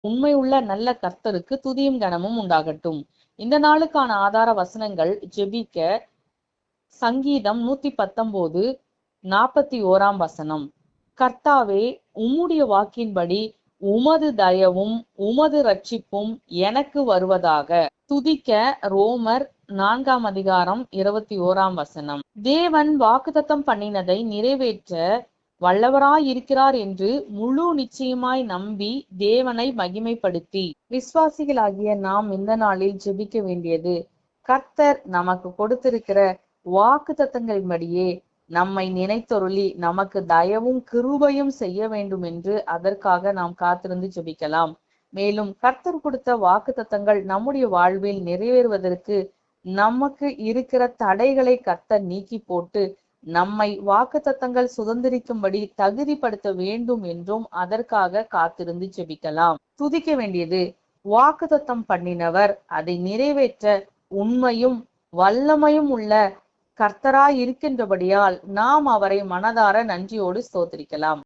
உண்மையுள்ள நல்ல கர்த்தருக்கு துதியும் கனமும் உண்டாகட்டும். இந்த நாளுக்கான ஆதார வசனங்கள் ஜெபிக்க சங்கீதம் 119 41 கர்த்தாவே, உம்முடைய வாக்கின்படி உமது தயவும் உமது ரட்சிப்பும் எனக்கு வருவதாக. துதிக்க ரோமர் 4 அதிகாரம் 21 தேவன் வாக்குத்தத்தம் பண்ணினதை நிறைவேற்ற வல்லவராயிருக்கிறார் என்று முழு நிச்சயமாய் நம்பி தேவனை மகிமைப்படுத்தி விசுவாசிகளாகிய நாம் இந்த நாளில் ஜெபிக்க வேண்டியது, கர்த்தர் நமக்கு கொடுத்திருக்கிற வாக்குத்தத்தங்களின்படியே நம்மை நினைத்தொருளி நமக்கு தயவும் கிருபையும் செய்ய வேண்டும் என்று அதற்காக நாம் காத்திருந்து ஜெபிக்கலாம். மேலும் கர்த்தர் கொடுத்த வாக்குத்தத்தங்கள் நம்முடைய வாழ்வில் நிறைவேறுவதற்கு நமக்கு இருக்கிற தடைகளை கர்த்தர் நீக்கி போட்டு நம்மை வாக்குத்தத்தங்கள் சுதந்திரிக்கும்படி தகுதிப்படுத்த வேண்டும் என்றும் அதற்காக காத்திருந்து ஜெபிக்கலாம். துதிக்க வேண்டியது, வாக்குத்தத்தம் பண்ணினவர் அதை நிறைவேற்ற உண்மையும் வல்லமையும் உள்ள கர்த்தராய் இருக்கின்றபடியால் நாம் அவரை மனதார நன்றியோடு ஸ்தோத்திரிக்கலாம்.